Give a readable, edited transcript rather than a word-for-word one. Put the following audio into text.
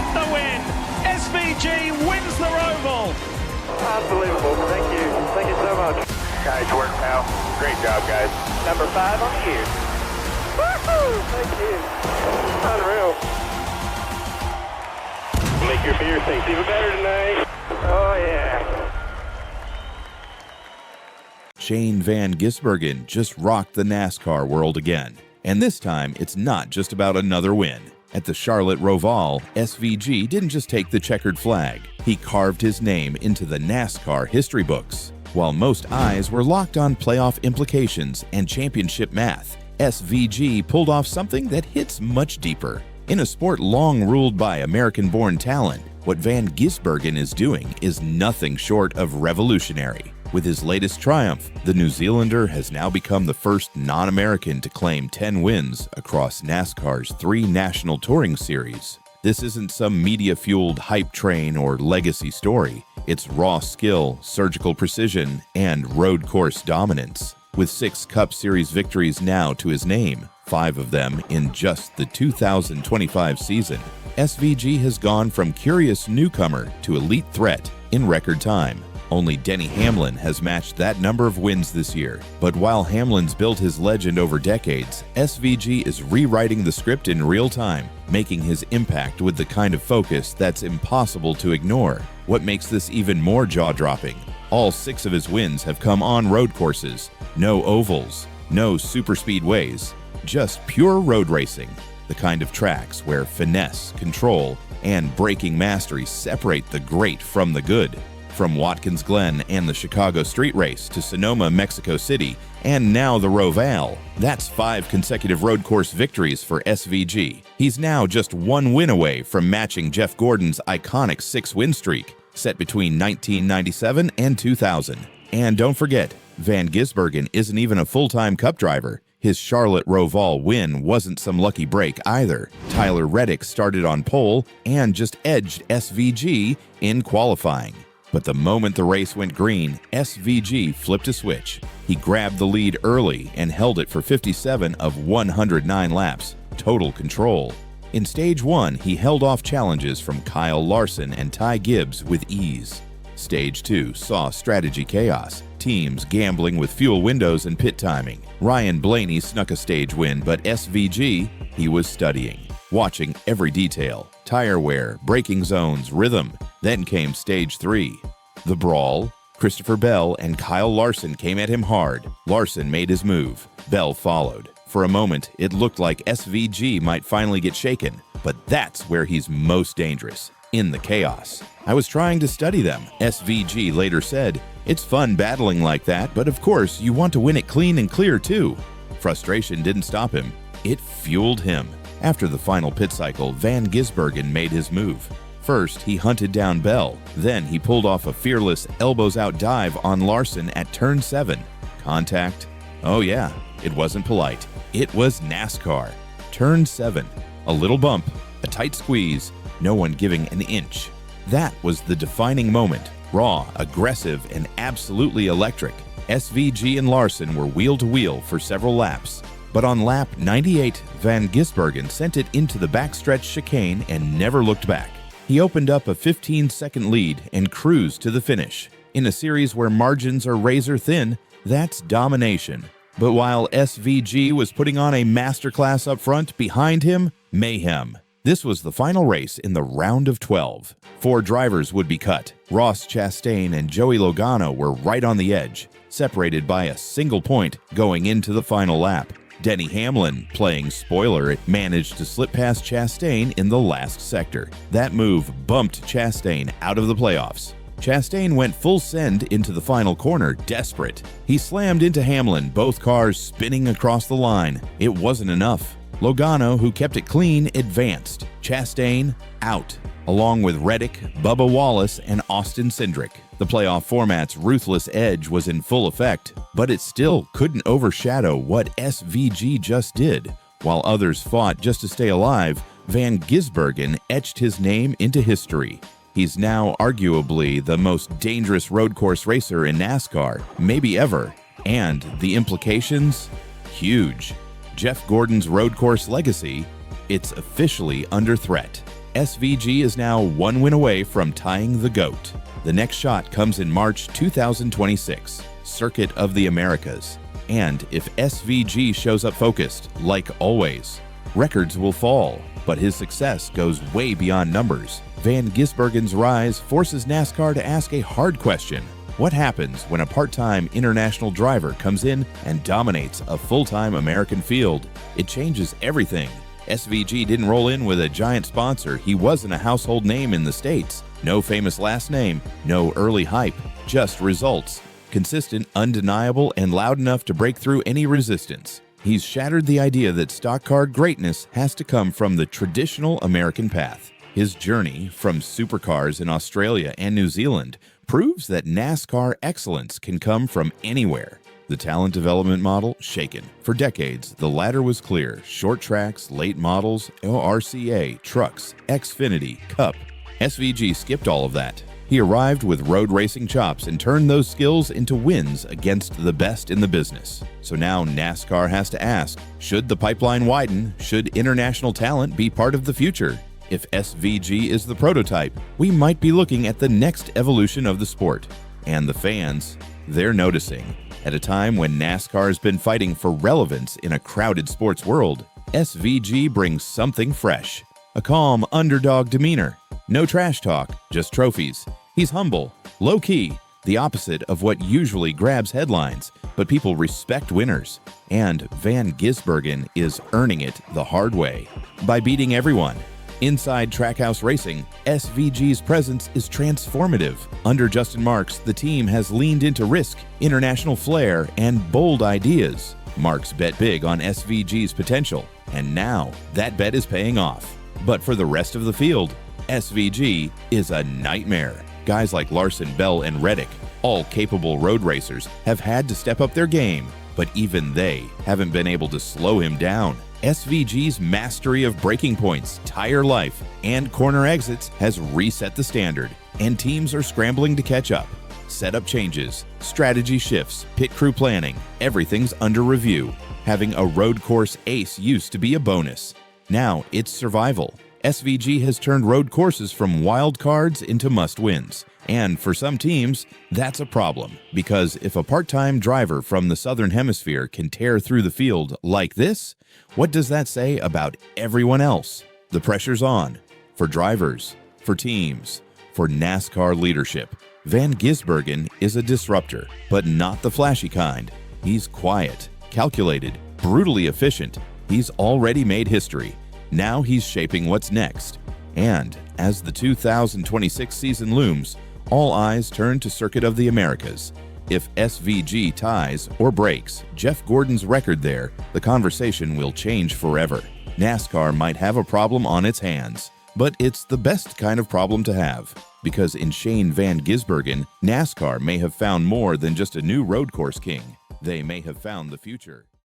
got the win. SVG wins the Roval. Unbelievable. Thank you. Thank you so much. Nice work, pal. Great job, guys. Number 5 on the year. Woohoo! Thank you. Unreal. Make your beer taste even better tonight. Oh, yeah. Shane Van Gisbergen just rocked the NASCAR world again. And this time, it's not just about another win. At the Charlotte Roval, SVG didn't just take the checkered flag. He carved his name into the NASCAR history books. While most eyes were locked on playoff implications and championship math, SVG pulled off something that hits much deeper. In a sport long ruled by American-born talent, what Van Gisbergen is doing is nothing short of revolutionary. With his latest triumph, the New Zealander has now become the first non-American to claim 10 wins across NASCAR's 3 national touring series. This isn't some media-fueled hype train or legacy story. It's raw skill, surgical precision, and road course dominance. With 6 Cup Series victories now to his name, 5 of them in just the 2025 season, SVG has gone from curious newcomer to elite threat in record time. Only Denny Hamlin has matched that number of wins this year. But while Hamlin's built his legend over decades, SVG is rewriting the script in real time, making his impact with the kind of focus that's impossible to ignore. What makes this even more jaw-dropping? All 6 of his wins have come on road courses. No ovals, no superspeedways, just pure road racing. The kind of tracks where finesse, control, and braking mastery separate the great from the good. From Watkins Glen and the Chicago Street Race to Sonoma, Mexico City, and now the Roval. That's 5 consecutive road course victories for SVG. He's now just 1 win away from matching Jeff Gordon's iconic 6-win streak, set between 1997 and 2000. And don't forget, Van Gisbergen isn't even a full-time Cup driver. His Charlotte Roval win wasn't some lucky break either. Tyler Reddick started on pole and just edged SVG in qualifying. But the moment the race went green, SVG flipped a switch. He grabbed the lead early and held it for 57 of 109 laps, total control. In Stage 1, he held off challenges from Kyle Larson and Ty Gibbs with ease. Stage 2 saw strategy chaos, teams gambling with fuel windows and pit timing. Ryan Blaney snuck a stage win, but SVG, he was studying, watching every detail. Tire wear, braking zones, rhythm. Then came Stage 3. The brawl. Christopher Bell and Kyle Larson came at him hard. Larson made his move. Bell followed. For a moment, it looked like SVG might finally get shaken, but that's where he's most dangerous, in the chaos. I was trying to study them, SVG later said. It's fun battling like that, but of course, you want to win it clean and clear too. Frustration didn't stop him. It fueled him. After the final pit cycle, Van Gisbergen made his move. First, he hunted down Bell. Then he pulled off a fearless elbows-out dive on Larson at Turn 7. Contact? Oh yeah, it wasn't polite. It was NASCAR. Turn 7. A little bump, a tight squeeze, no one giving an inch. That was the defining moment. Raw, aggressive, and absolutely electric. SVG and Larson were wheel-to-wheel for several laps. But on lap 98, Van Gisbergen sent it into the backstretch chicane and never looked back. He opened up a 15-second lead and cruised to the finish. In a series where margins are razor thin, that's domination. But while SVG was putting on a masterclass up front, behind him, mayhem. This was the final race in the round of 12. 4 drivers would be cut. Ross Chastain and Joey Logano were right on the edge, separated by a single point going into the final lap. Denny Hamlin, playing spoiler, managed to slip past Chastain in the last sector. That move bumped Chastain out of the playoffs. Chastain went full send into the final corner, desperate. He slammed into Hamlin, both cars spinning across the line. It wasn't enough. Logano, who kept it clean, advanced. Chastain, out, along with Reddick, Bubba Wallace, and Austin Cindric. The playoff format's ruthless edge was in full effect, but it still couldn't overshadow what SVG just did. While others fought just to stay alive, Van Gisbergen etched his name into history. He's now arguably the most dangerous road course racer in NASCAR, maybe ever. And the implications? Huge. Jeff Gordon's road course legacy, it's officially under threat. SVG is now one win away from tying the GOAT. The next shot comes in March 2026, Circuit of the Americas. And if SVG shows up focused, like always, records will fall, but his success goes way beyond numbers. Van Gisbergen's rise forces NASCAR to ask a hard question. What happens when a part-time international driver comes in and dominates a full-time American field? It changes everything. SVG didn't roll in with a giant sponsor. He wasn't a household name in the States. No famous last name, no early hype, just results. Consistent, undeniable, and loud enough to break through any resistance. He's shattered the idea that stock car greatness has to come from the traditional American path. His journey from supercars in Australia and New Zealand proves that NASCAR excellence can come from anywhere. The talent development model, shaken. For decades, the ladder was clear. Short tracks, late models, ORCA, trucks, Xfinity, Cup. SVG skipped all of that. He arrived with road racing chops and turned those skills into wins against the best in the business. So now NASCAR has to ask, should the pipeline widen? Should international talent be part of the future? If SVG is the prototype, we might be looking at the next evolution of the sport. And the fans, they're noticing. At a time when NASCAR has been fighting for relevance in a crowded sports world, SVG brings something fresh. A calm, underdog demeanor. No trash talk, just trophies. He's humble, low-key, the opposite of what usually grabs headlines, but people respect winners. And Van Gisbergen is earning it the hard way by beating everyone. Inside Trackhouse Racing, SVG's presence is transformative. Under Justin Marks, the team has leaned into risk, international flair, and bold ideas. Marks bet big on SVG's potential, and now that bet is paying off. But for the rest of the field, SVG is a nightmare. Guys like Larson, Bell, and Reddick, all capable road racers, have had to step up their game, but even they haven't been able to slow him down. SVG's mastery of braking points, tire life, and corner exits has reset the standard, and teams are scrambling to catch up. Setup changes, strategy shifts, pit crew planning, everything's under review. Having a road course ace used to be a bonus. Now it's survival. SVG has turned road courses from wild cards into must-wins. And for some teams, that's a problem, because if a part-time driver from the Southern Hemisphere can tear through the field like this, what does that say about everyone else? The pressure's on. For drivers, for teams, for NASCAR leadership. Van Gisbergen is a disruptor, but not the flashy kind. He's quiet, calculated, brutally efficient. He's already made history. Now he's shaping what's next. And as the 2026 season looms, all eyes turn to Circuit of the Americas. If SVG ties or breaks Jeff Gordon's record there, the conversation will change forever. NASCAR might have a problem on its hands, but it's the best kind of problem to have. Because in Shane Van Gisbergen, NASCAR may have found more than just a new road course king. They may have found the future.